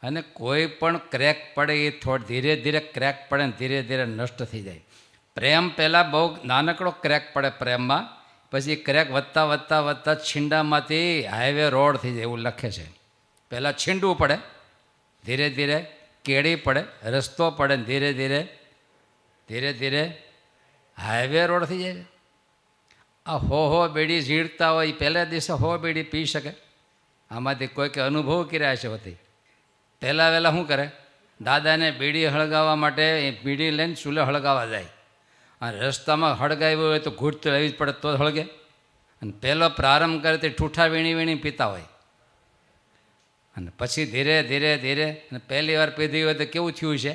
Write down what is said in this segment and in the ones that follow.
અને કોઈ પણ ક્રેક પડે એ ધીરે ધીરે ક્રેક પડે ને ધીરે ધીરે નષ્ટ થઈ જાય. પ્રેમ પહેલાં બહુ નાનકડો ક્રેક પડે પ્રેમમાં, પછી ક્રેક વધતા વધતા વધતા છીંડામાંથી હાઈવે રોડ થઈ જાય એવું લખે છે. પહેલાં છીંડવું પડે, ધીરે ધીરે કેળી પડે, રસ્તો પડે ને ધીરે ધીરે ધીરે ધીરે હાઈવે રોડ થઈ જાય. આ હો બેડી ઝીણતા હોય એ પહેલા દિવસે હો બેડી પી શકે? આમાંથી કોઈકે અનુભવ કર્યા છે હોતી. પહેલાં વહેલાં શું કરે, દાદાને બીડી હળગાવવા માટે એ બીડી લઈને ચૂલે હળગાવવા જાય, અને રસ્તામાં હળગાવ્યું હોય તો ઘૂંટ તો લેવી જ પડે તો હળગે. અને પહેલો પ્રારંભ કરે તે ઠૂઠા વીણી વીણી પીતા હોય, અને પછી ધીરે ધીરે ધીરે અને પહેલી વાર પીધી હોય તો કેવું થયું છે,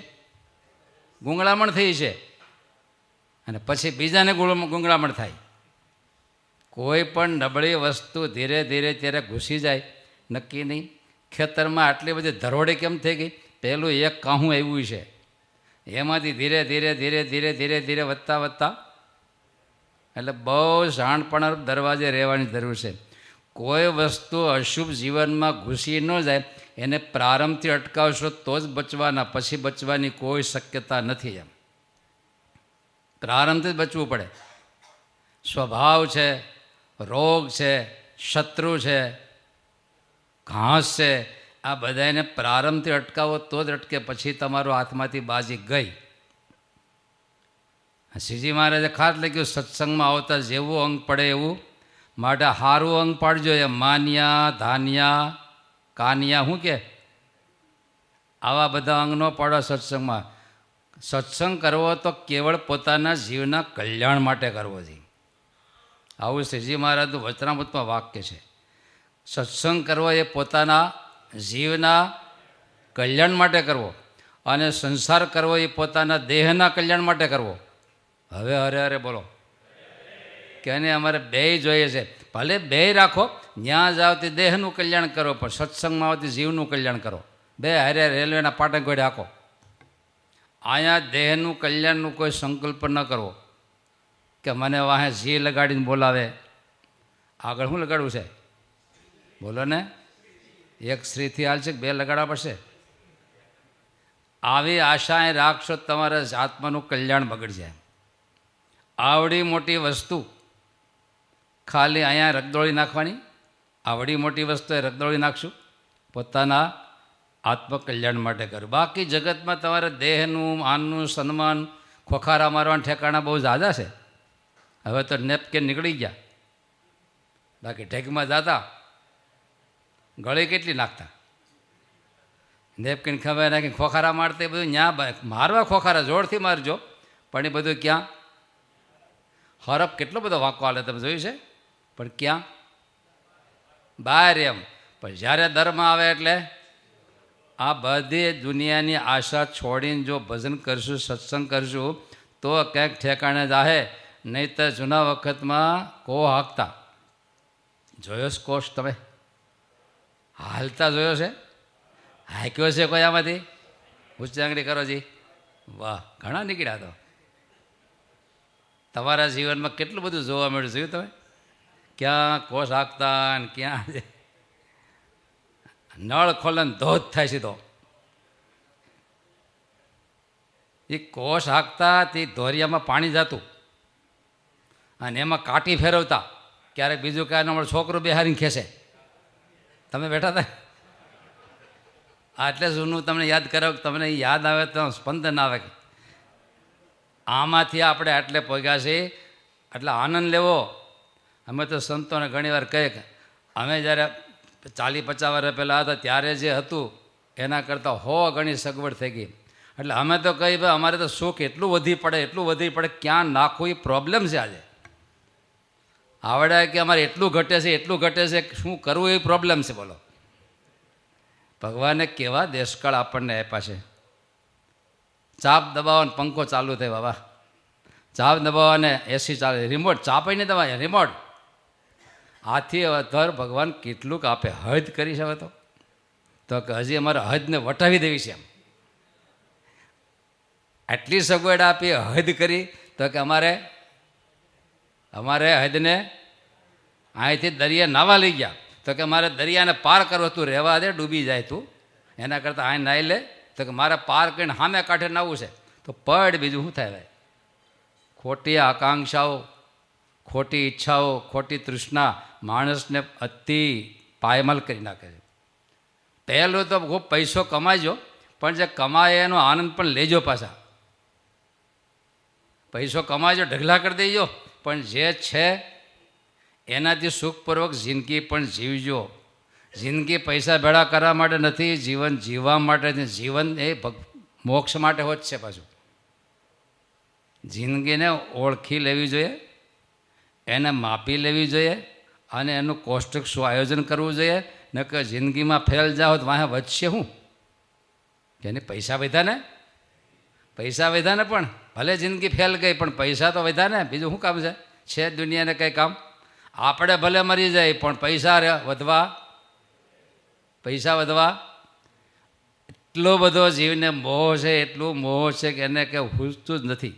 ગૂંગળામણ થઈ છે, અને પછી બીજાને ગૂંગળામણ થાય. કોઈ પણ નબળી વસ્તુ ધીરે ધીરે ત્યારે ઘૂસી જાય નક્કી નહીં. ખેતરમાં આટલી બધી ધરોડી કેમ થઈ ગઈ? પહેલું એક કાહું આવ્યું છે, એમાંથી ધીરે ધીરે ધીરે ધીરે ધીરે ધીરે વધતા વધતા, એટલે બહુ શાણપણ દરવાજે રહેવાની જરૂર છે. કોઈ વસ્તુ અશુભ જીવનમાં ઘૂસી ન જાય એને પ્રારંભથી અટકાવશો તો જ બચવાના, પછી બચવાની કોઈ શક્યતા નથી. એમ પ્રારંભથી જ બચવું પડે. સ્વભાવ છે, રોગ છે, શત્રુ છે, ઘાસ છે, આ બધાને પ્રારંભથી અટકાવો તો જ અટકે, પછી તમારો હાથમાંથી બાજી ગઈ. શ્રીજી મહારાજે ખાસ લખ્યું, સત્સંગમાં આવતા જેવું અંગ પડે એવું માટે સારું અંગ પાડજો. એ માન્યા, ધાન્યા, કાનિયા, શું કે આવા બધા અંગ ન પાડો સત્સંગમાં. સત્સંગ કરવો તો કેવળ પોતાના જીવના કલ્યાણ માટે કરવો જોઈએ. આવું શ્રીજી મહારાજનું વચનામૃતમાં વાક્ય છે. સત્સંગ કરવો એ પોતાના જીવના કલ્યાણ માટે કરવો, અને સંસાર કરવો એ પોતાના દેહના કલ્યાણ માટે કરવો. હવે અરે અરે બોલો કે એને અમારે બેય જોઈએ છે. ભલે બેય રાખો, ત્યાં જ આવતી દેહનું કલ્યાણ કરો, પણ સત્સંગમાં આવતી જીવનું કલ્યાણ કરો. બે હારે રેલવેના પાટણ ગોળે હાકો. અહીંયા દેહનું કલ્યાણનું કોઈ સંકલ્પ ન કરવો કે મને વાહે જી લગાડીને બોલાવે. આગળ શું લગાડવું છે બોલો ને? એક સ્ત્રીથી હાલ છે કે બે લગાડવા પડશે? આવી આશાએ રાખશો તમારા આત્માનું કલ્યાણ બગડી જાય. આવડી મોટી વસ્તુ ખાલી અહીંયા રગદોળી નાખવાની, આવડી મોટી વસ્તુ એ રગદોળી નાખશું, પોતાના આત્મકલ્યાણ માટે કરું. બાકી જગતમાં તમારે દેહનું, માનનું, સન્માન, ખોખારા મારવાના ઠેકાણા બહુ ઝાઝા છે. હવે તો નેપકિન નીકળી ગયા, બાકી ઢેકમાં જતા ગળી કેટલી નાખતા, નેપકિન ખબર નાખી ખોખારા મારતા. એ બધું ત્યાં મારવા ખોખારા જોરથી મારજો, પણ એ બધું ક્યાં હરફ કેટલો બધો વાંકો હાલે તમે જોયું છે, પણ ક્યાં બહાર. એમ પણ જ્યારે ધર્મ આવે એટલે આ બધી દુનિયાની આશા છોડીને જો ભજન કરશું, સત્સંગ કરશું તો ક્યાંક ઠેકાણે જાહે. નહીં તો જૂના વખતમાં કો હાંકતા જોયો છે? કોષ તમે હાલતા જોયો છે? હાંક્યો છે કોઈ આમાંથી? ઊંચી આંગળી કરો જી. વાહ, ઘણા નીકળ્યા. તો તમારા જીવનમાં કેટલું બધું જોવા મળ્યું, જોયું તમે? ક્યાં કોષ હાંકતા ને ક્યાં નળ ખોલન ધોધ થાય સીધો. એ કોષ હાંકતા તે ધોરિયામાં પાણી જતું, અને એમાં કાંટી ફેરવતા. ક્યારેક બીજું કાંઈ અમારો છોકરો બેહારીને ખેંચે. તમે બેઠા હતા એટલે જૂનું તમને યાદ કરાવ, તમને યાદ આવે તો સ્પંદન આવે. આમાંથી આપણે આટલે પગ્યા છીએ, એટલે આનંદ લેવો. અમે તો સંતોને ઘણીવાર કહીએ કે અમે જ્યારે 40-50 વર્ષ પહેલાં હતા ત્યારે જે હતું એના કરતાં 100 ગણી સગવડ થઈ ગઈ. એટલે અમે તો કહી ભાઈ અમારે તો સુખ એટલું વધી પડે, એટલું વધી પડે, ક્યાં નાખવું એ પ્રોબ્લેમ છે. આજે આવડે કે અમારે એટલું ઘટે છે, એટલું ઘટે છે, શું કરવું એ પ્રોબ્લેમ છે. બોલો, ભગવાને કેવા દેશકાળ આપણને આપ્યા છે. ચાપ દબાવવાનો પંખો ચાલુ થાય બાબા, ચાપ દબાવવાને એસી ચાલે, રિમોટ ચાપે નહીં દબાવે, રિમોટ આથી અધર ભગવાન કેટલુંક આપે. હદ કરી છે તો કે હજી અમારે હદને વટાવી દેવી છે. એમ આટલી સગવડ આપી, હદ કરી, તો કે અમારે હદને અહીંથી દરિયા નાવા લઈ ગયા, તો કે મારે દરિયાને પાર કરવો, તું રહેવા દે, ડૂબી જાય તું, એના કરતાં અહીં નાહી લે તો કે મારે પાર કરીને સામે કાંઠે નાહવું છે તો પડ, બીજું શું થાય ભાઈ? ખોટી આકાંક્ષાઓ, ખોટી ઈચ્છાઓ, ખોટી તૃષ્ણા માણસને અતિ પાયમાલ કરી નાખે છે. પહેલું તો ખૂબ પૈસો કમાજો, પણ જે કમાય એનો આનંદ પણ લેજો. પાછા પૈસો કમાજો, ઢગલા કરી દેજો, પણ જે છે એનાથી સુખપૂર્વક જિંદગી પણ જીવજો. જિંદગી પૈસા ભેળા કરવા માટે નથી, જીવન જીવવા માટે. જીવન એ મોક્ષ માટે હોત છે. પાછું જિંદગીને ઓળખી લેવી જોઈએ, એને માપી લેવી જોઈએ, અને એનું કોષ્ટક શું આયોજન કરવું જોઈએ. ન કે જિંદગીમાં ફેલ જાઓ તો વાંહે વધશે શું? એને પૈસા વધ્યા ને, પૈસા વધ્યા ને, પણ ભલે જિંદગી ફેલ ગઈ પણ પૈસા તો વધ્યા ને. બીજું શું કામ છે દુનિયાને કંઈ કામ? આપણે ભલે મરી જાય પણ પૈસા વધવા, પૈસા વધવા. એટલો બધો જીવને મોહ છે, એટલું મોહ છે કે એને કંઈ ખૂજતું જ નથી.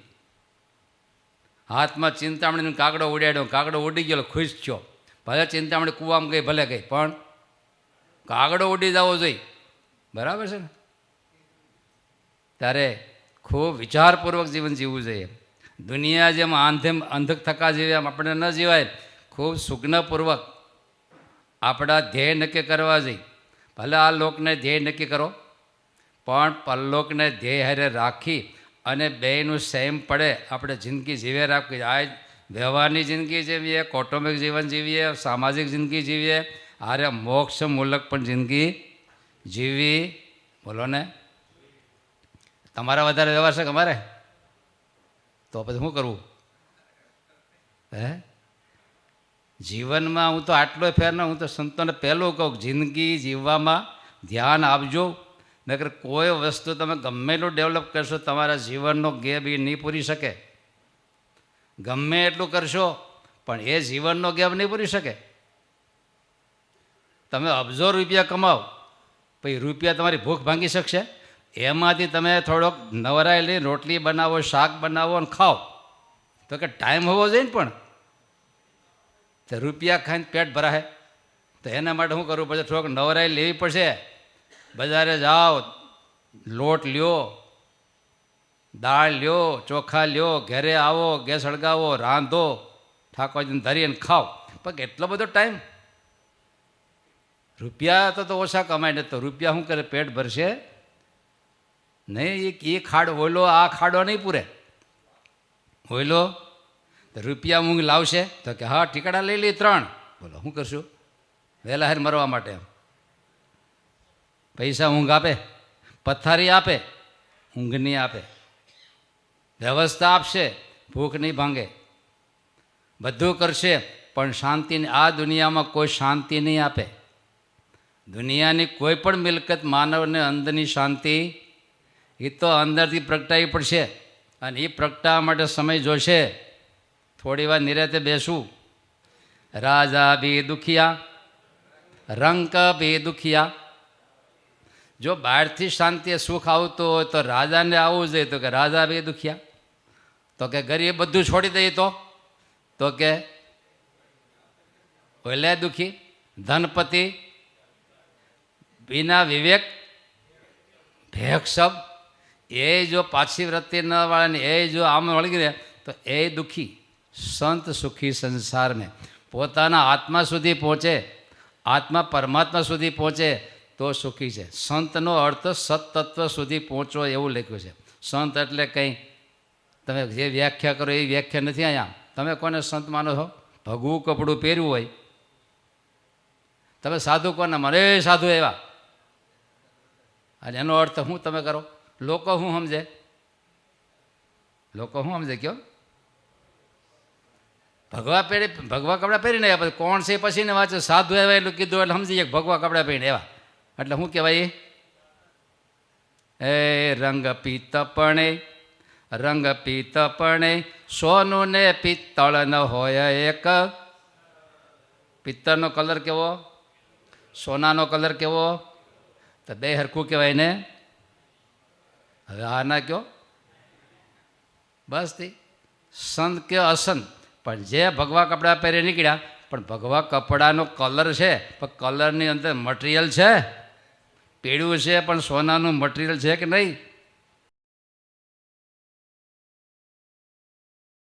હાથમાં ચિંતામણીનો કાગડો ઉડાડ્યો, કાગડો ઉડી ગયો, ખુશ થયો. ભલે ચિંતામણી કૂવામાં ગઈ, ભલે ગઈ, પણ કાગડો ઉડી જવો જોઈએ. બરાબર છે ને? ત્યારે ખૂબ વિચારપૂર્વક જીવન જીવવું જોઈએ. દુનિયા જેમ અંધક થકા જીવે એમ આપણે ન જીવાય. ખૂબ સુજ્ઞપૂર્વક આપણા ધ્યેય નક્કી કરવા જોઈએ. ભલે આ લોકને ધ્યેય નક્કી કરો, પણ પરલોકને ધ્યેય હારે રાખી અને બેયનું સેમ પડે આપણે જિંદગી જીવે રાખવી. આ વ્યવહારની જિંદગી જીવીએ, કૌટુંબિક જીવન જીવીએ, સામાજિક જિંદગી જીવીએ, આરે મોક્ષ મૂલક પણ જિંદગી જીવી. બોલો ને, તમારા વધારે વ્યવહાર છે કે અમારે? તો પછી શું કરવું? હે, જીવનમાં હું તો આટલો ફેર ન, હું તો સંતોને પહેલું કહું, જિંદગી જીવવામાં ધ્યાન આપજો. નકર કોઈ વસ્તુ તમે ગમે એટલું ડેવલપ કરશો, તમારા જીવનનો ગેપ એ નહીં પૂરી શકે. ગમે એટલું કરશો પણ એ જીવનનો ગેપ નહીં પૂરી શકે. તમે અબજો રૂપિયા કમાવો, પછી રૂપિયા તમારી ભૂખ ભાંગી શકશે? એમાંથી તમે થોડોક નવરાઈ લઈને રોટલી બનાવો, શાક બનાવો અને ખાઓ, તો કે ટાઈમ હોવો જોઈએ ને. પણ તો રૂપિયા ખાઈને પેટ ભરાય, તો એના માટે શું કરવું પડશે? થોડોક નવરાઈ લેવી પડશે. બજારે જાઓ, લોટ લ્યો, દાળ લ્યો, ચોખા લ્યો, ઘરે આવો, ગેસ સળગાવો, રાંધો, ઠાકોરજીને ધરીને ખાઓ. પણ એટલો બધો ટાઈમ? રૂપિયા તો ઓછા કમાય ને, તો રૂપિયા શું કરે? પેટ ભરશે નહીં. એ ખાડો ઓયલો, આ ખાડો નહીં પૂરે. ઓયલો તો રૂપિયા મૂંગ લાવશે તો કે હા ટીકડા લઈ લઈ 3. બોલો શું કરશું? વહેલા હેર મરવા માટે. પૈસા ઊંઘ આપે, પથારી આપે, ઊંઘ નહીં આપે. વ્યવસ્થા આપશે, ભૂખ નહીં ભાંગે, બધું કરશે, પણ શાંતિની આ દુનિયામાં કોઈ શાંતિ નહીં આપે. દુનિયાની કોઈ પણ મિલકત માનવને અંદરની શાંતિ એ તો અંદરથી પ્રગટાવી પડશે, અને એ પ્રગટાવવા માટે સમય જોશે. થોડી વાર નિરાતે બેસવું. રાજા બી દુખિયા, રંક બી દુખિયા. જો બહારથી શાંતિ સુખ આવતું હોય તો રાજાને આવવું જોઈએ, તો કે રાજા બી દુખિયા. તો કે ગરીબ બધું છોડી દઈએ તો કે ઓલે દુખી. ધનપતિ બિના વિવેક ભેખ સબ. એ જો પાછી વૃત્તિ ન વાળાને એ જો આમ વળગી રહે તો એ દુઃખી. સંત સુખી સંસાર મેં. પોતાના આત્મા સુધી પહોંચે, આત્મા પરમાત્મા સુધી પહોંચે તો સુખી છે. સંતનો અર્થ સત્તત્વ સુધી પહોંચવો એવું લખ્યું છે. સંત એટલે કંઈ તમે જે વ્યાખ્યા કરો એ વ્યાખ્યા નથી અહીંયા. તમે કોને સંત માનો છો? ભગવું કપડું પહેર્યું હોય. તમે સાધુ કોને માનો? એ સાધુ એવા. અને એનો અર્થ શું તમે કરો? લોકો શું સમજે? લોકો શું સમજે કયો? ભગવા કપડાં પહેરીને આવ્યા, પછી કોણ છે પછી ને વાંચે સાધુ એવા એટલું કીધું એટલે સમજી જાય ભગવા કપડાં પહેરીને એવા. એટલે શું કહેવાય? એ રંગ પિત્તપણે, રંગ પિત્તપણે સોનું ને પિત્તળ ન હોય એક. પિત્તળનો કલર કેવો? સોનાનો કલર કેવો? તો બે હરખું કહેવાય ને. હવે આ ના કયો બસ થી સંત કે અસંત. પણ જે ભગવા કપડાં પહેરી નીકળ્યા, પણ ભગવા કપડાનો કલર છે, પણ કલરની અંદર મટીરિયલ છે. પીળ્યું છે પણ સોનાનું મટીરિયલ છે કે નહીં?